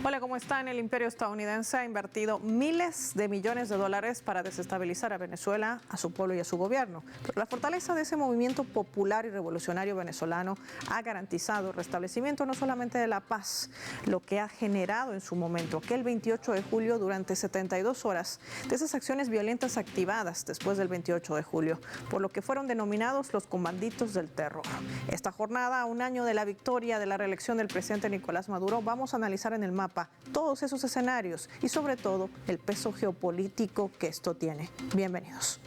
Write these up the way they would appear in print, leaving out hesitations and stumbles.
Hola, ¿cómo están? El imperio estadounidense ha invertido miles de millones de dólares para desestabilizar a Venezuela, a su pueblo y a su gobierno. Pero la fortaleza de ese movimiento popular y revolucionario venezolano ha garantizado el restablecimiento no solamente de la paz, lo que ha generado en su momento aquel 28 de julio durante 72 horas de esas acciones violentas activadas después del 28 de julio, por lo que fueron denominados los comanditos del terror. Esta jornada, a un año de la victoria de la reelección del presidente Nicolás Maduro, vamos a analizar en el mapa todos esos escenarios y sobre todo el peso geopolítico que esto tiene. Bienvenidos.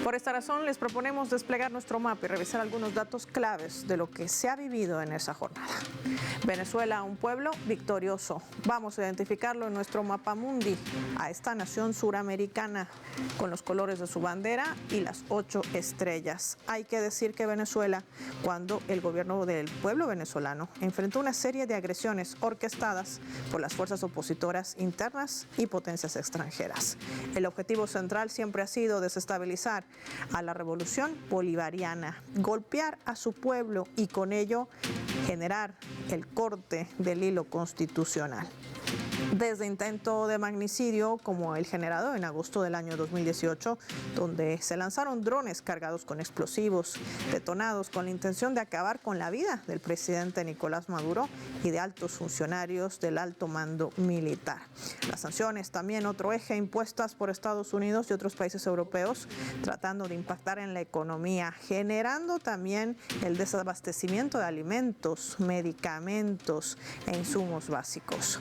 Por esta razón, les proponemos desplegar nuestro mapa y revisar algunos datos claves de lo que se ha vivido en esa jornada. Venezuela, un pueblo victorioso. Vamos a identificarlo en nuestro mapa mundi, a esta nación suramericana, con los colores de su bandera y las 8 estrellas. Hay que decir que Venezuela, cuando el gobierno del pueblo venezolano enfrentó una serie de agresiones orquestadas por las fuerzas opositoras internas y potencias extranjeras. El objetivo central siempre ha sido desestabilizar a la revolución bolivariana, golpear a su pueblo y con ello generar el corte del hilo constitucional. Desde intento de magnicidio como el generado en agosto del año 2018, donde se lanzaron drones cargados con explosivos, detonados con la intención de acabar con la vida del presidente Nicolás Maduro y de altos funcionarios del alto mando militar. Las sanciones, también otro eje impuestas por Estados Unidos y otros países europeos, tratando de impactar en la economía, generando también el desabastecimiento de alimentos, medicamentos e insumos básicos.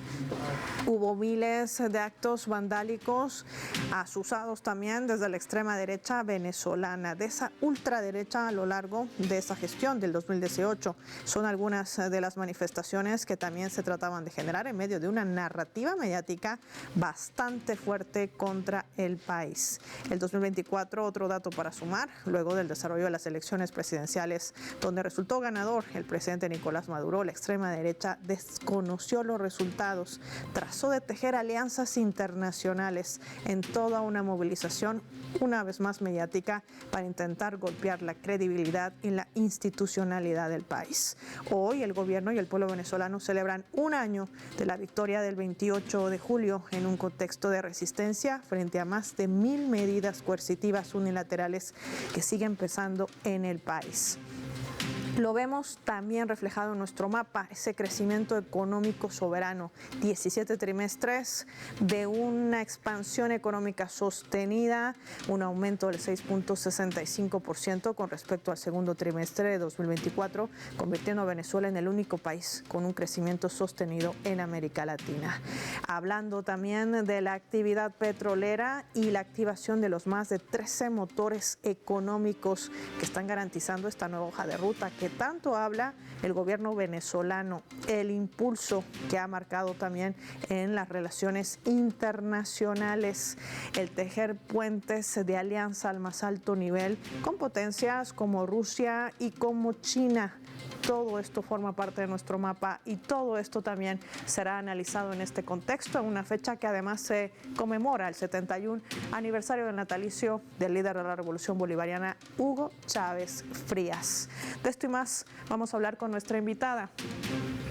Hubo miles de actos vandálicos asusados también desde la extrema derecha venezolana, de esa ultraderecha a lo largo de esa gestión del 2018. Son algunas de las manifestaciones que también se trataban de generar en medio de una narrativa mediática bastante fuerte contra el país. El 2024, otro dato para sumar, luego del desarrollo de las elecciones presidenciales, donde resultó ganador el presidente Nicolás Maduro, la extrema derecha desconoció los resultados, trazó de tejer alianzas internacionales en toda una movilización, una vez más mediática, para intentar golpear la credibilidad y la institucionalidad del país. Hoy el gobierno y el pueblo venezolano celebran un año de la victoria del 28 de julio en un contexto de resistencia frente a más de 1000 medidas coercitivas unilaterales que siguen pesando en el país. Lo vemos también reflejado en nuestro mapa, ese crecimiento económico soberano, 17 trimestres de una expansión económica sostenida, un aumento del 6.65% con respecto al segundo trimestre de 2024, convirtiendo a Venezuela en el único país con un crecimiento sostenido en América Latina. Hablando también de la actividad petrolera y la activación de los más de 13 motores económicos que están garantizando esta nueva hoja de ruta que tanto habla el gobierno venezolano, el impulso que ha marcado también en las relaciones internacionales, el tejer puentes de alianza al más alto nivel con potencias como Rusia y como China. Todo esto forma parte de nuestro mapa y todo esto también será analizado en este contexto, en una fecha que además se conmemora el 71 aniversario del natalicio del líder de la Revolución Bolivariana, Hugo Chávez Frías. De esto y más vamos a hablar con nuestra invitada.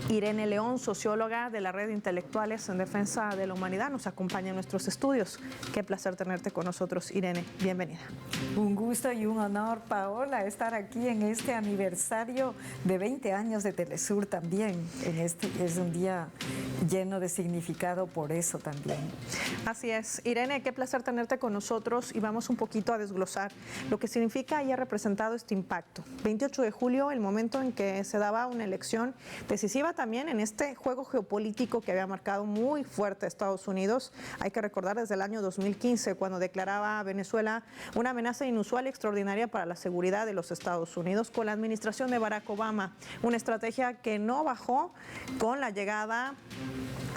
Irene León, socióloga de la Red de Intelectuales en Defensa de la Humanidad, nos acompaña en nuestros estudios. Qué placer tenerte con nosotros, Irene. Bienvenida. Un gusto y un honor, Paola, estar aquí en este aniversario de 20 años de Telesur también. Es un día lleno de significado por eso también. Así es. Irene, qué placer tenerte con nosotros y vamos un poquito a desglosar lo que significa y ha representado este impacto. 28 de julio, el momento en que se daba una elección decisiva también en este juego geopolítico que había marcado muy fuerte a Estados Unidos. Hay que recordar desde el año 2015, cuando declaraba a Venezuela una amenaza inusual y extraordinaria para la seguridad de los Estados Unidos con la administración de Barack Obama. Una estrategia que no bajó con la llegada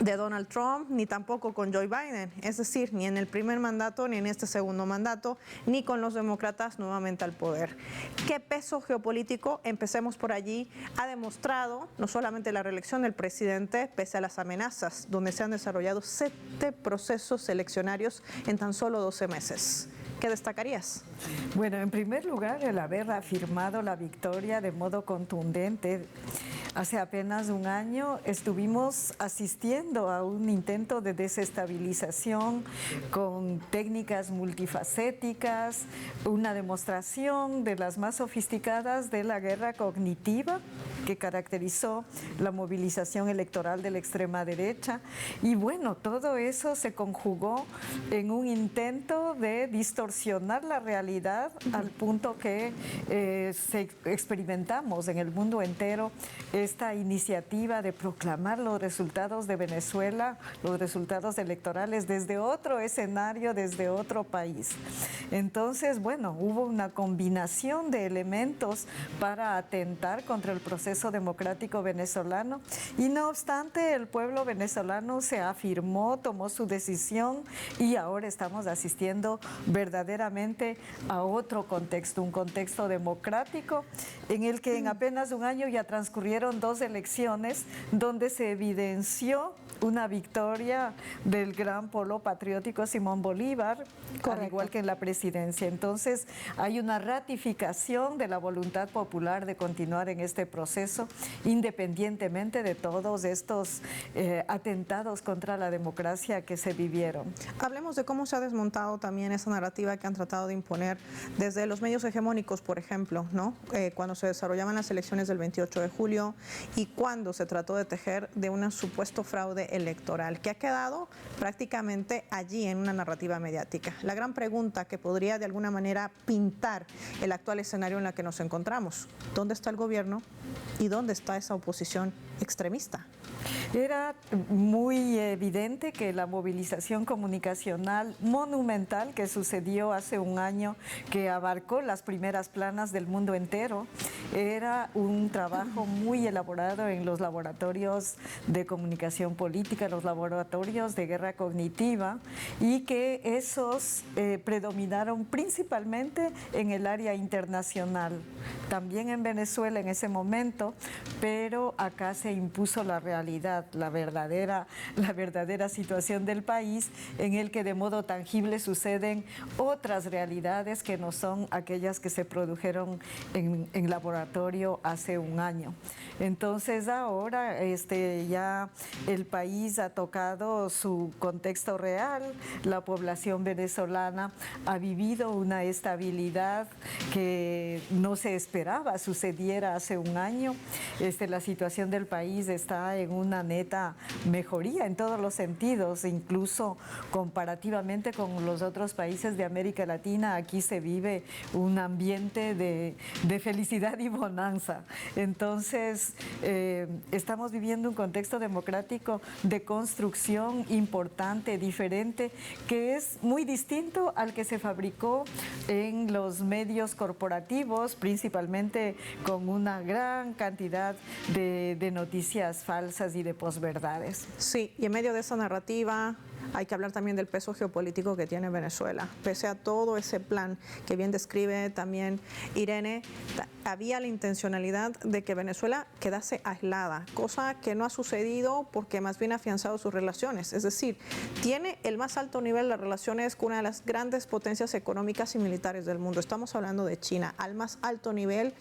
de Donald Trump, ni tampoco con Joe Biden, es decir, ni en el primer mandato, ni en este segundo mandato, ni con los demócratas nuevamente al poder. ¿Qué peso geopolítico, empecemos por allí, ha demostrado no solamente la reelección del presidente, pese a las amenazas, donde se han desarrollado 7 procesos eleccionarios en tan solo 12 meses? ¿Qué destacarías? Bueno, en primer lugar, el haber afirmado la victoria de modo contundente. Hace apenas un año estuvimos asistiendo a un intento de desestabilización con técnicas multifacéticas, una demostración de las más sofisticadas de la guerra cognitiva que caracterizó la movilización electoral de la extrema derecha. Y bueno, todo eso se conjugó en un intento de distorsionar la realidad al punto que experimentamos en el mundo entero esta iniciativa de proclamar los resultados de Venezuela, los resultados electorales desde otro escenario, desde otro país. Entonces, bueno, hubo una combinación de elementos para atentar contra el proceso democrático venezolano y no obstante el pueblo venezolano se afirmó, tomó su decisión y ahora estamos asistiendo verdaderamente a otro contexto, un contexto democrático en el que en apenas un año ya transcurrieron 2 elecciones donde se evidenció una victoria del gran polo patriótico Simón Bolívar, correcto, al igual que en la presidencia. Entonces, hay una ratificación de la voluntad popular de continuar en este proceso, independientemente de todos estos atentados contra la democracia que se vivieron. Hablemos de cómo se ha desmontado también esa narrativa que han tratado de imponer desde los medios hegemónicos, por ejemplo, ¿no? Cuando se desarrollaban las elecciones del 28 de julio y cuando se trató de tejer de un supuesto fraude electoral, que ha quedado prácticamente allí en una narrativa mediática. La gran pregunta que podría de alguna manera pintar el actual escenario en el que nos encontramos: ¿dónde está el gobierno y dónde está esa oposición extremista? Era muy evidente que la movilización comunicacional monumental que sucedió hace un año, que abarcó las primeras planas del mundo entero, era un trabajo muy elaborado en los laboratorios de comunicación política, los laboratorios de guerra cognitiva, y que esos predominaron principalmente en el área internacional, también en Venezuela en ese momento, pero acá se impuso la realidad, la verdadera situación del país, en el que de modo tangible suceden otras realidades que no son aquellas que se produjeron en laboratorio hace un año. Entonces ahora ya el país ha tocado su contexto real, la población venezolana ha vivido una estabilidad que no se esperaba sucediera hace un año. La situación del país está en una neta mejoría en todos los sentidos, incluso comparativamente con los otros países de América Latina. Aquí se vive un ambiente de felicidad y bonanza. Entonces, estamos viviendo un contexto democrático de construcción importante, diferente, que es muy distinto al que se fabricó en los medios corporativos, principalmente con una gran cantidad de noticias falsas y de posverdades. Sí, y en medio de esa narrativa hay que hablar también del peso geopolítico que tiene Venezuela. Pese a todo ese plan que bien describe también Irene, había la intencionalidad de que Venezuela quedase aislada, cosa que no ha sucedido porque más bien ha afianzado sus relaciones. Es decir, tiene el más alto nivel de relaciones con una de las grandes potencias económicas y militares del mundo. Estamos hablando de China, al más alto nivel,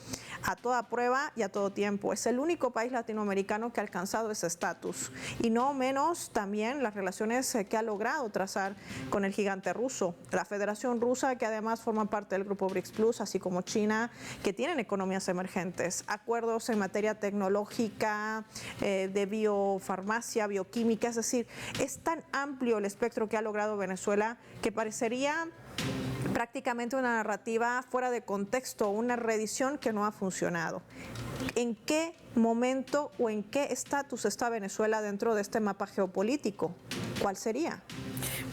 a toda prueba y a todo tiempo. Es el único país latinoamericano que ha alcanzado ese estatus. Y no menos también las relaciones que ha logrado trazar con el gigante ruso, la Federación Rusa, que además forma parte del grupo BRICS Plus, así como China, que tienen economías emergentes, acuerdos en materia tecnológica, de biofarmacia, bioquímica. Es decir, es tan amplio el espectro que ha logrado Venezuela que parecería prácticamente una narrativa fuera de contexto, una reedición que no ha funcionado. ¿En qué momento o en qué estatus está Venezuela dentro de este mapa geopolítico? ¿Cuál sería?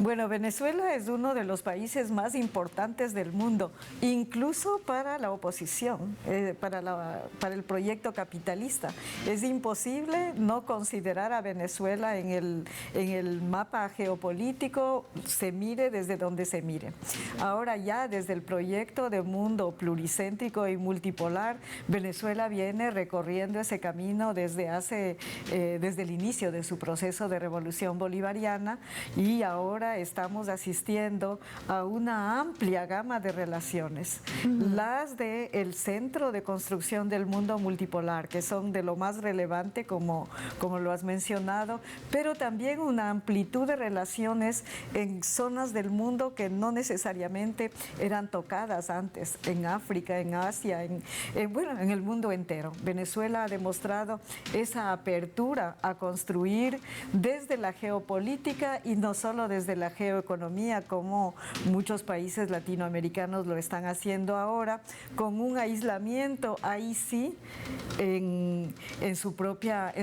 Bueno, Venezuela es uno de los países más importantes del mundo, incluso para la oposición, para el proyecto capitalista. Es imposible no considerar a Venezuela en el mapa geopolítico, se mire desde donde se mire. Ahora ya desde el proyecto de mundo pluricéntrico y multipolar, Venezuela viene recorriendo ese camino desde el inicio de su proceso de revolución bolivariana, y ahora estamos asistiendo a una amplia gama de relaciones, las del Centro de Construcción del Mundo Multipolar, que son de lo más relevante como lo has mencionado, pero también una amplitud de relaciones en zonas del mundo que no necesariamente eran tocadas antes, en África, en Asia, en el mundo entero. Venezuela ha demostrado esa apertura a construir desde la geopolítica y no solo desde la geoeconomía, como muchos países latinoamericanos lo están haciendo ahora, con un aislamiento ahí sí en su propia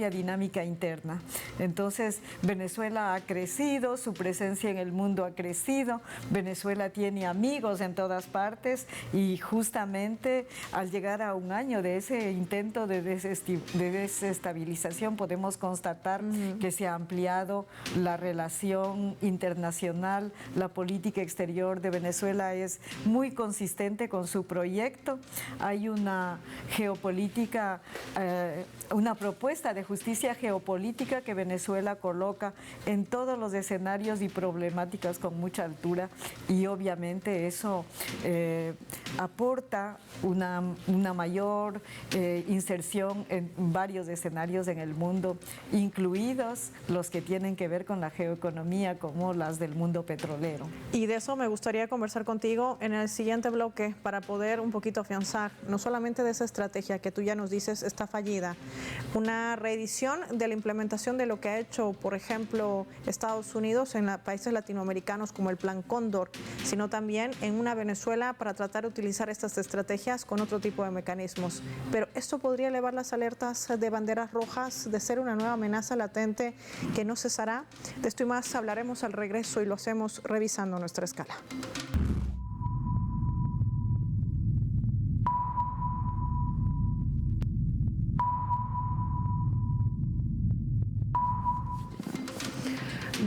dinámica interna. Entonces, Venezuela ha crecido, su presencia en el mundo ha crecido, Venezuela tiene amigos en todas partes, y justamente al llegar a un año de ese intento de desestabilización podemos constatar que se ha ampliado la relación internacional. La política exterior de Venezuela es muy consistente con su proyecto. Hay una geopolítica, una propuesta de justicia geopolítica que Venezuela coloca en todos los escenarios y problemáticas con mucha altura, y obviamente eso aporta una mayor inserción en varios escenarios en el mundo, incluidos los que tienen que ver con la geoeconomía, como las del mundo petrolero. Y de eso me gustaría conversar contigo en el siguiente bloque, para poder un poquito afianzar, no solamente de esa estrategia que tú ya nos dices está fallida, una reedición de la implementación de lo que ha hecho, por ejemplo, Estados Unidos en países latinoamericanos como el Plan Cóndor, sino también en una Venezuela para tratar de utilizar estas estrategias con otro tipo de mecanismos. Pero esto podría elevar las alertas de banderas rojas, de ser una nueva amenaza latente que no cesará. De esto y más hablaremos al regreso, y lo hacemos revisando nuestra escala.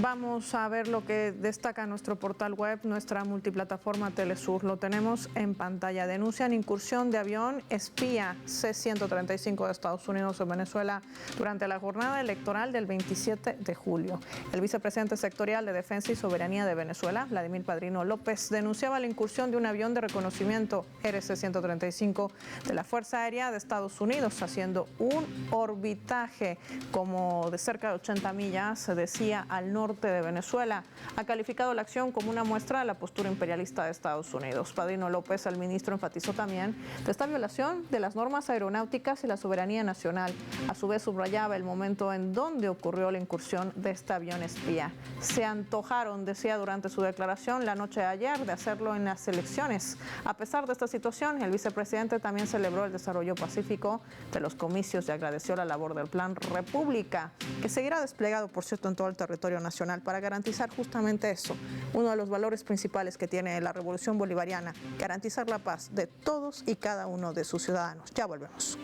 Vamos a ver lo que destaca nuestro portal web, nuestra multiplataforma Telesur. Lo tenemos en pantalla. Denuncian incursión de avión espía C-135 de Estados Unidos en Venezuela durante la jornada electoral del 27 de julio. El vicepresidente sectorial de Defensa y Soberanía de Venezuela, Vladimir Padrino López, denunciaba la incursión de un avión de reconocimiento RC-135 de la Fuerza Aérea de Estados Unidos, haciendo un orbitaje como de cerca de 80 millas, se decía, al norte de Venezuela. Ha calificado la acción como una muestra de la postura imperialista de Estados Unidos. Padrino López, el ministro, enfatizó también de esta violación de las normas aeronáuticas y la soberanía nacional. A su vez, subrayaba el momento en donde ocurrió la incursión de este avión espía. Se antojaron, decía durante su declaración la noche de ayer, de hacerlo en las elecciones. A pesar de esta situación, el vicepresidente también celebró el desarrollo pacífico de los comicios y agradeció la labor del Plan República, que seguirá desplegado, por cierto, en todo el territorio nacional, para garantizar justamente eso, uno de los valores principales que tiene la revolución bolivariana, garantizar la paz de todos y cada uno de sus ciudadanos. Ya volvemos.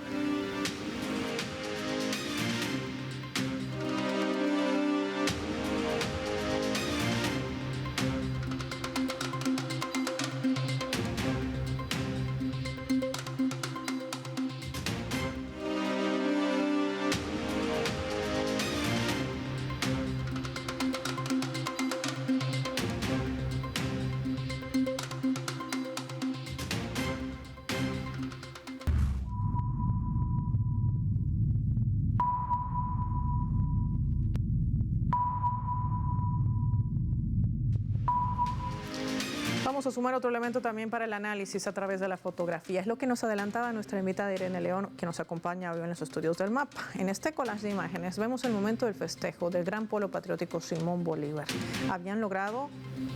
Vamos a sumar otro elemento también para el análisis a través de la fotografía. Es lo que nos adelantaba nuestra invitada Irene León, que nos acompaña hoy en los estudios del MAPA. En este collage de imágenes vemos el momento del festejo del gran polo patriótico Simón Bolívar. Habían logrado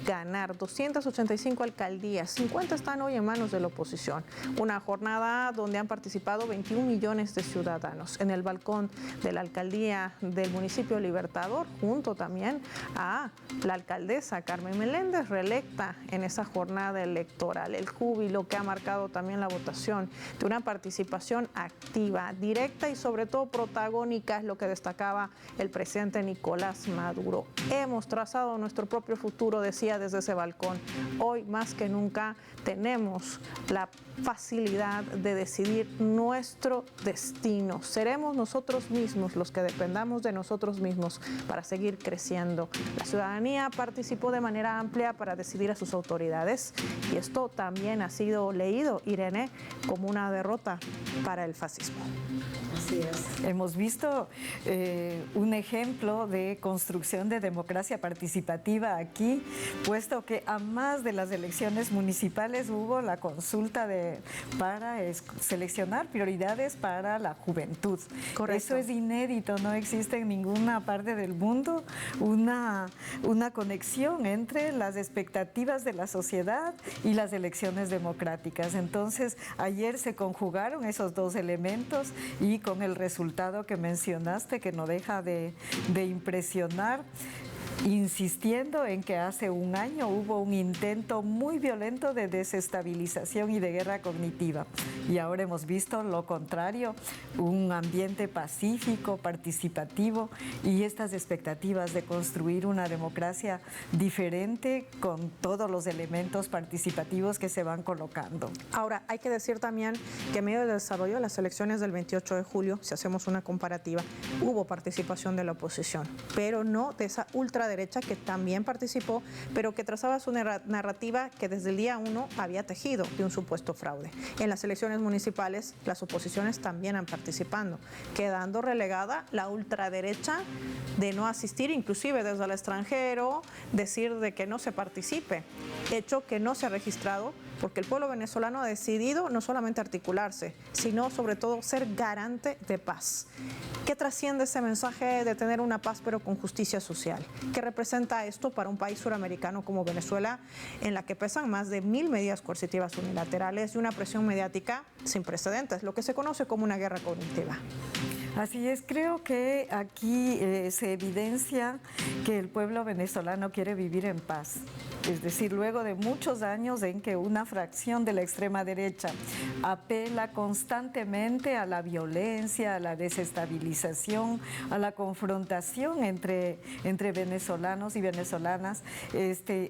ganar 285 alcaldías, 50 están hoy en manos de la oposición. Una jornada donde han participado 21 millones de ciudadanos en el balcón de la alcaldía del municipio Libertador, junto también a la alcaldesa Carmen Meléndez, reelecta en esa jornada electoral. El júbilo que ha marcado también la votación de una participación activa, directa y sobre todo protagónica es lo que destacaba el presidente Nicolás Maduro. Hemos trazado nuestro propio futuro, decía desde ese balcón. Hoy más que nunca tenemos la facilidad de decidir nuestro destino. Seremos nosotros mismos los que dependamos de nosotros mismos para seguir creciendo. La ciudadanía participó de manera amplia para decidir a sus autoridades y esto también ha sido leído, Irene, como una derrota para el fascismo. Así es. Hemos visto un ejemplo de construcción de democracia participativa aquí, puesto que a más de las elecciones municipales hubo la consulta para seleccionar prioridades para la juventud. Correcto. Eso es inédito, no existe en ninguna parte del mundo una conexión entre las expectativas de la sociedad y las elecciones democráticas. Entonces, ayer se conjugaron esos dos elementos y con el resultado que mencionaste, que no deja de impresionar, insistiendo en que hace un año hubo un intento muy violento de desestabilización y de guerra cognitiva. Y ahora hemos visto lo contrario, un ambiente pacífico, participativo y estas expectativas de construir una democracia diferente con todos los elementos participativos que se van colocando. Ahora, hay que decir también que en medio del desarrollo de las elecciones del 28 de julio, si hacemos una comparativa, hubo participación de la oposición, pero no de esa ultraderecha que también participó, pero que trazaba su narrativa que desde el día 1 había tejido de un supuesto fraude. En las elecciones municipales, las oposiciones también han participado, quedando relegada la ultraderecha de no asistir, inclusive desde el extranjero, decir de que no se participe, hecho que no se ha registrado porque el pueblo venezolano ha decidido no solamente articularse, sino sobre todo ser garante de paz. ¿Qué trasciende ese mensaje de tener una paz pero con justicia social? ¿Qué representa esto para un país suramericano como Venezuela, en la que pesan más de 1000 medidas coercitivas unilaterales y una presión mediática sin precedentes, lo que se conoce como una guerra cognitiva? Así es, creo que aquí se evidencia que el pueblo venezolano quiere vivir en paz. Es decir, luego de muchos años en que una fracción de la extrema derecha apela constantemente a la violencia, a la desestabilización, a la confrontación entre venezolanos y venezolanas,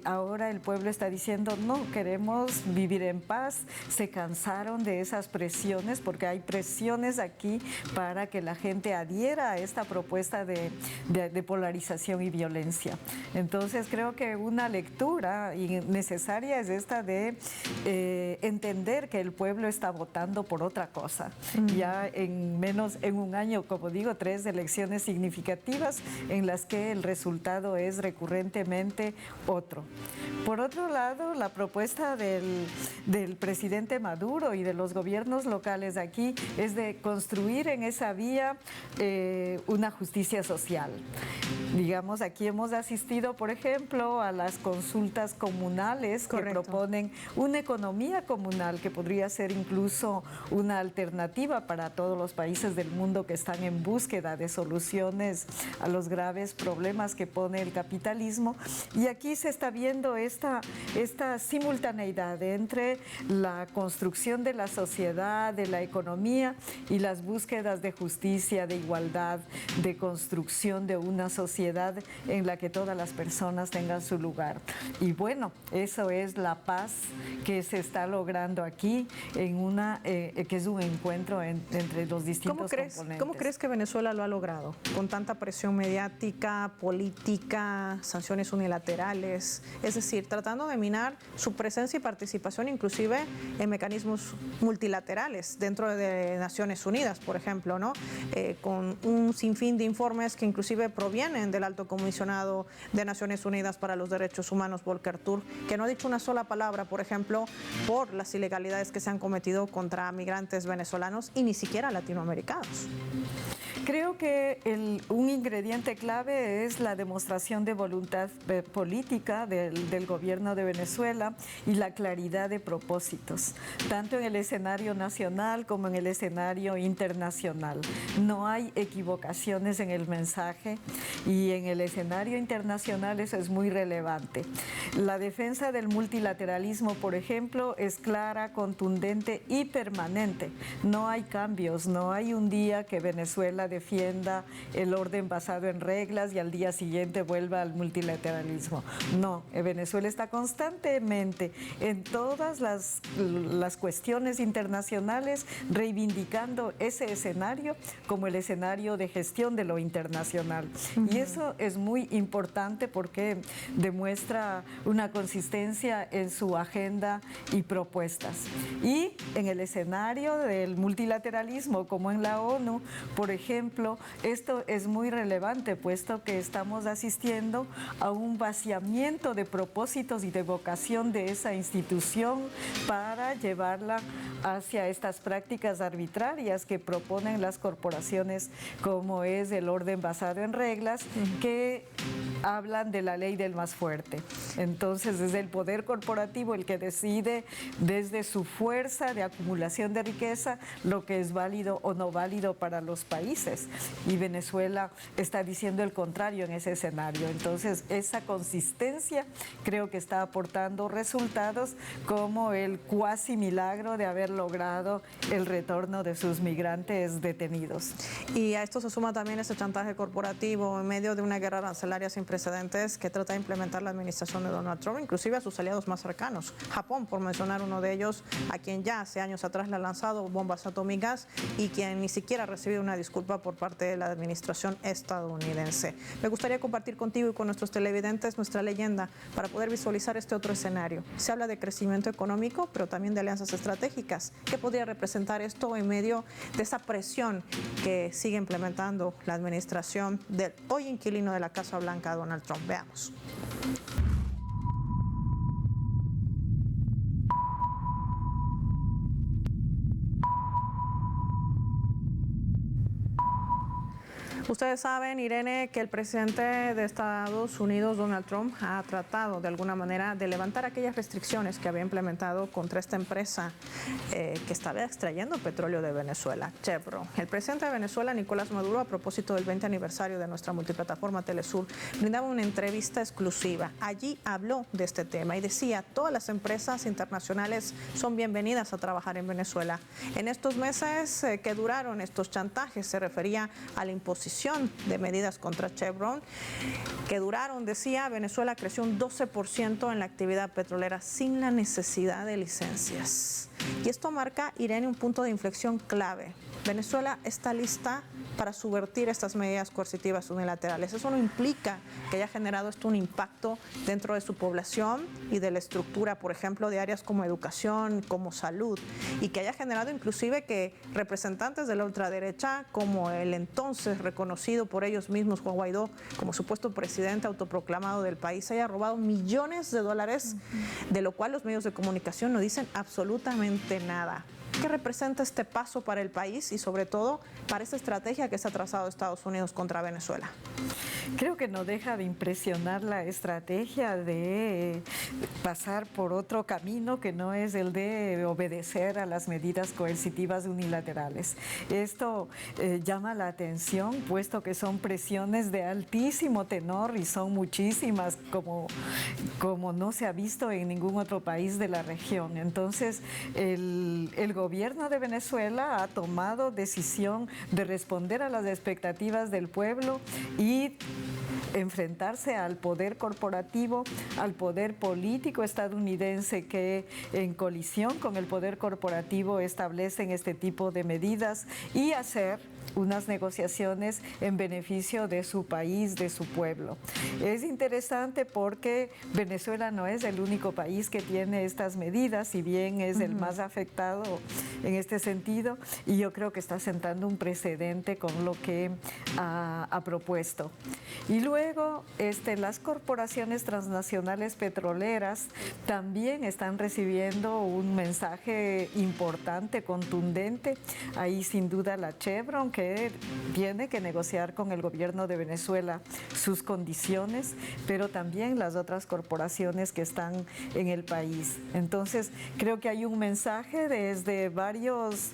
ahora el pueblo está diciendo no, queremos vivir en paz. Se cansaron de esas presiones, porque hay presiones aquí para que la gente adhiera a esta propuesta de polarización y violencia. Entonces creo que una lectura necesaria es esta de entender que el pueblo está votando por otra cosa. Ya en un año, como digo, 3 elecciones significativas en las que el resultado es recurrentemente otro. Por otro lado, la propuesta del presidente Maduro y de los gobiernos locales aquí es de construir en esa vía una justicia social. Digamos, aquí hemos asistido, por ejemplo, a las consultas comunales. Correcto. Que proponen una economía comunal que podría ser incluso una alternativa para todos los países del mundo que están en búsqueda de soluciones a los graves problemas que pone el capitalismo. Y aquí se está viendo esta simultaneidad entre la construcción de la sociedad, de la economía y las búsquedas de justicia, de igualdad, de construcción de una sociedad en la que todas las personas tengan su lugar. Y bueno, eso es la paz que se está logrando aquí en que es un encuentro entre los distintos componentes. ¿Cómo crees que Venezuela lo ha logrado? Con tanta presión mediática, política, sanciones unilaterales, es decir, tratando de minar su presencia y participación inclusive en mecanismos multilaterales dentro de Naciones Unidas, por ejemplo, ¿no? Con un sinfín de informes que inclusive provienen del Alto Comisionado de Naciones Unidas para los Derechos Humanos, Volker Turk, que no ha dicho una sola palabra, por ejemplo, por las ilegalidades que se han cometido contra migrantes venezolanos y ni siquiera latinoamericanos. Creo que un ingrediente clave es la demostración de voluntad política del gobierno de Venezuela y la claridad de propósitos, tanto en el escenario nacional como en el escenario internacional. No hay equivocaciones en el mensaje y en el escenario internacional eso es muy relevante. La defensa del multilateralismo, por ejemplo, es clara, contundente y permanente. No hay cambios, no hay un día que Venezuela defienda el orden basado en reglas y al día siguiente vuelva al multilateralismo. No, Venezuela está constantemente en todas las cuestiones internacionales reivindicando ese escenario como el escenario de gestión de lo internacional. Y eso es muy importante porque demuestra una consistencia en su agenda y propuestas. Y en el escenario del multilateralismo, como en la ONU, por ejemplo, esto es muy relevante, puesto que estamos asistiendo a un vaciamiento de propósitos y de vocación de esa institución para llevarla hacia estas prácticas arbitrarias que proponen las corporaciones, como es el orden basado en reglas, que hablan de la ley del más fuerte. Entonces, es el poder corporativo el que decide desde su fuerza de acumulación de riqueza lo que es válido o no válido para los países. Y Venezuela está diciendo el contrario en ese escenario. Entonces, esa consistencia creo que está aportando resultados como el cuasi milagro de haber logrado el retorno de sus migrantes detenidos. Y a esto se suma también ese chantaje corporativo en medio de una guerra arancelaria sin precedentes que trata de implementar la administración de Donald Trump, inclusive a sus aliados más cercanos. Japón, por mencionar uno de ellos, a quien ya hace años atrás le ha lanzado bombas atómicas y quien ni siquiera ha recibido una disculpa por parte de la administración estadounidense. Me gustaría compartir contigo y con nuestros televidentes nuestra leyenda para poder visualizar este otro escenario. Se habla de crecimiento económico, pero también de alianzas estratégicas. ¿Qué podría representar esto en medio de esa presión que sigue implementando la administración del hoy inquilino de la Casa Blanca, Donald Trump? Veamos. Ustedes saben, Irene, que el presidente de Estados Unidos, Donald Trump, ha tratado de alguna manera de levantar aquellas restricciones que había implementado contra esta empresa que estaba extrayendo petróleo de Venezuela, Chevron. El presidente de Venezuela, Nicolás Maduro, a propósito del 20 aniversario de nuestra multiplataforma Telesur, brindaba una entrevista exclusiva. Allí habló de este tema y decía: todas las empresas internacionales son bienvenidas a trabajar en Venezuela. En estos meses que duraron estos chantajes, se refería a la imposición de medidas contra Chevron, que duraron, decía, Venezuela creció un 12% en la actividad petrolera sin la necesidad de licencias. Y esto marca, Irene, un punto de inflexión clave. Venezuela está lista para subvertir estas medidas coercitivas unilaterales. Eso no implica que haya generado esto un impacto dentro de su población y de la estructura, por ejemplo, de áreas como educación, como salud, y que haya generado inclusive que representantes de la ultraderecha, como el entonces reconocido por ellos mismos Juan Guaidó como supuesto presidente autoproclamado del país, haya robado millones de dólares, de lo cual los medios de comunicación no dicen absolutamente nada. ¿Qué representa este paso para el país y sobre todo para esa estrategia que se ha trazado Estados Unidos contra Venezuela? Creo que no deja de impresionar la estrategia de pasar por otro camino que no es el de obedecer a las medidas coercitivas unilaterales. Esto llama la atención, puesto que son presiones de altísimo tenor y son muchísimas, como no se ha visto en ningún otro país de la región. Entonces, el gobierno de Venezuela ha tomado decisión de responder a las expectativas del pueblo y enfrentarse al poder corporativo, al poder político estadounidense que en colisión con el poder corporativo establecen este tipo de medidas y hacer unas negociaciones en beneficio de su país, de su pueblo. Es interesante porque Venezuela no es el único país que tiene estas medidas, si bien es el más afectado en este sentido, y yo creo que está sentando un precedente con lo que ha propuesto. Y luego las corporaciones transnacionales petroleras también están recibiendo un mensaje importante, contundente. Ahí sin duda la Chevron, que tiene que negociar con el gobierno de Venezuela sus condiciones, pero también las otras corporaciones que están en el país. Entonces, creo que hay un mensaje desde varios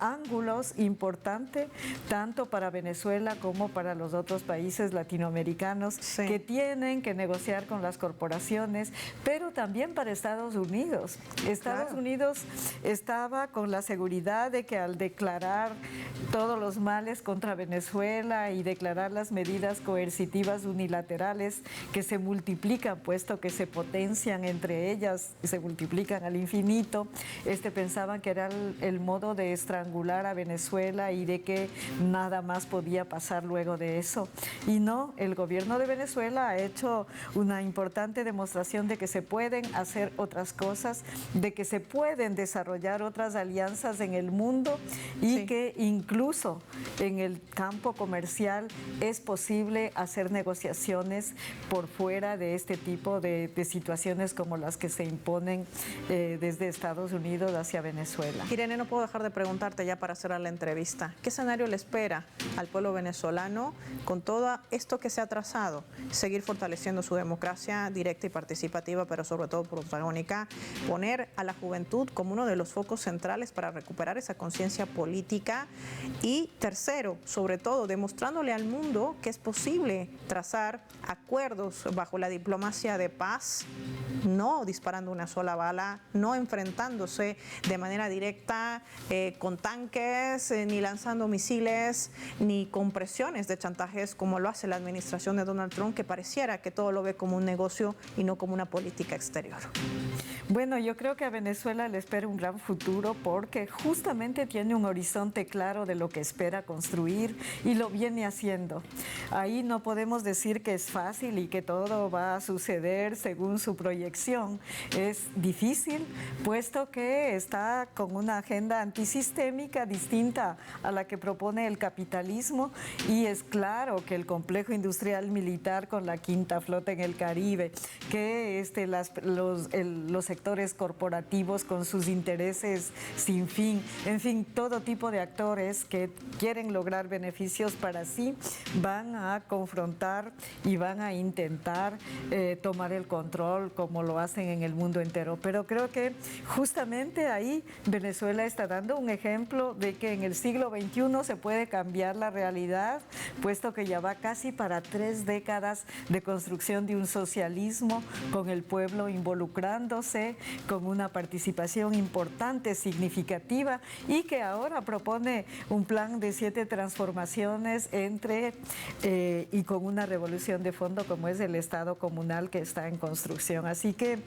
ángulos importante, tanto para Venezuela como para los otros países latinoamericanos, sí, que tienen que negociar con las corporaciones, pero también para Estados Unidos. Estados Unidos estaba con la seguridad de que al declarar todos los males contra Venezuela y declarar las medidas coercitivas unilaterales que se multiplican, puesto que se potencian entre ellas, se multiplican al infinito, pensaban que era el modo de estrangular a Venezuela y de que nada más podía pasar luego de eso. Y no, el gobierno de Venezuela ha hecho una importante demostración de que se pueden hacer otras cosas, de que se pueden desarrollar otras alianzas en el mundo y sí, que incluso en el campo comercial es posible hacer negociaciones por fuera de este tipo de situaciones como las que se imponen desde Estados Unidos hacia Venezuela. Irene, no puedo dejar de preguntarte ya para cerrar la entrevista, ¿qué escenario le espera al pueblo venezolano con todo esto que se ha trazado? Seguir fortaleciendo su democracia directa y participativa, pero sobre todo protagónica, poner a la juventud como uno de los focos centrales para recuperar esa conciencia política y tercero, sobre todo, demostrándole al mundo que es posible trazar acuerdos bajo la diplomacia de paz, no disparando una sola bala, no enfrentándose de manera directa con tanques, ni lanzando misiles, ni con presiones de chantajes como lo hace la administración de Donald Trump, que pareciera que todo lo ve como un negocio y no como una política exterior. Bueno, yo creo que a Venezuela le espera un gran futuro porque justamente tiene un horizonte claro de lo que espera construir y lo viene haciendo. Ahí no podemos decir que es fácil y que todo va a suceder según su proyección. Es difícil, puesto que está con una agenda antisistémica distinta a la que propone el capitalismo y es claro que el complejo industrial militar con la quinta flota en el Caribe, que los sectores corporativos con sus intereses sin fin, en fin, todo tipo de actores que quieren lograr beneficios para sí, van a confrontar y van a intentar tomar el control como lo hacen en el mundo entero. Pero creo que justamente ahí Venezuela está dando un ejemplo de que en el siglo XXI se puede cambiar la realidad, puesto que ya va casi para 3 décadas de construcción de un socialismo con el pueblo involucrándose, con una participación importante, significativa, y que ahora propone un plan de 7 transformaciones y con una revolución de fondo como es el Estado comunal que está en construcción. Así que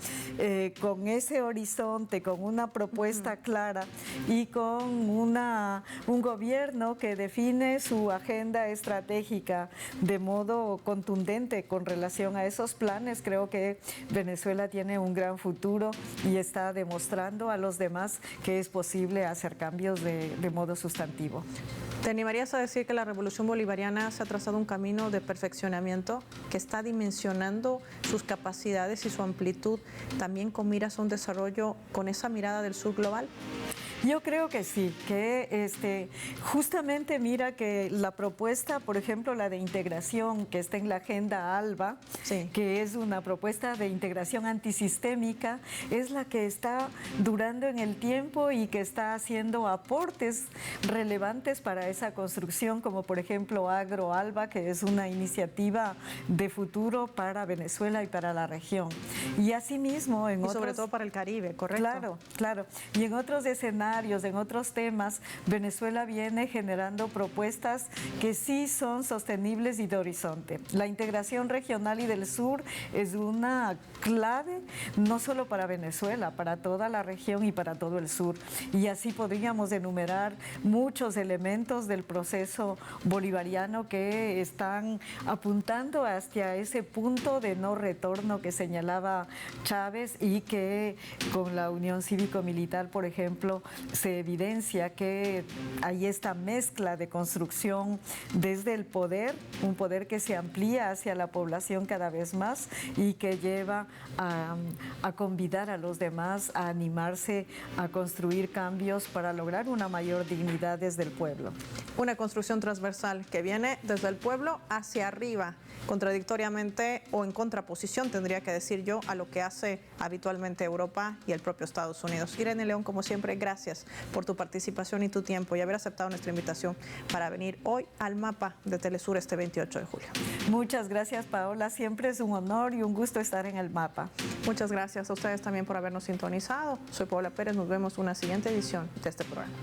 con ese horizonte, con una propuesta clara y con un gobierno que define su agenda estratégica de modo contundente con relación a esos planes, creo que Venezuela tiene un gran futuro y está demostrando a los demás que es posible hacer cambios de modo sustantivo. ¿Te animarías a decir que la revolución bolivariana se ha trazado un camino de perfeccionamiento que está dimensionando sus capacidades y su amplitud también con miras a un desarrollo con esa mirada del sur global? Yo creo que sí, que justamente mira que la propuesta, por ejemplo, la de integración que está en la agenda ALBA, sí, que es una propuesta de integración antisistémica, es la que está durando en el tiempo y que está haciendo aportes relevantes para esa construcción, como por ejemplo AgroALBA, que es una iniciativa de futuro para Venezuela y para la región. Y asimismo en otros... sobre todo para el Caribe, ¿correcto? Claro, claro. Y en otros escenarios, en otros temas, Venezuela viene generando propuestas que sí son sostenibles y de horizonte. La integración regional y del sur es una clave no solo para Venezuela, para toda la región y para todo el sur. Y así podríamos enumerar muchos elementos del proceso bolivariano que están apuntando hacia ese punto de no retorno que señalaba Chávez y que con la Unión Cívico-Militar, por ejemplo, se evidencia que hay esta mezcla de construcción desde el poder, un poder que se amplía hacia la población cada vez más y que lleva a convidar a los demás a animarse a construir cambios para lograr una mayor dignidad desde el pueblo. Una construcción transversal que viene desde el pueblo hacia arriba, contradictoriamente o en contraposición, tendría que decir yo, a lo que hace habitualmente Europa y el propio Estados Unidos. Irene León, como siempre, gracias por tu participación y tu tiempo y haber aceptado nuestra invitación para venir hoy al mapa de Telesur este 28 de julio. Muchas gracias, Paola. Siempre es un honor y un gusto estar en el mapa. Muchas gracias a ustedes también por habernos sintonizado. Soy Paola Pérez. Nos vemos en una siguiente edición de este programa.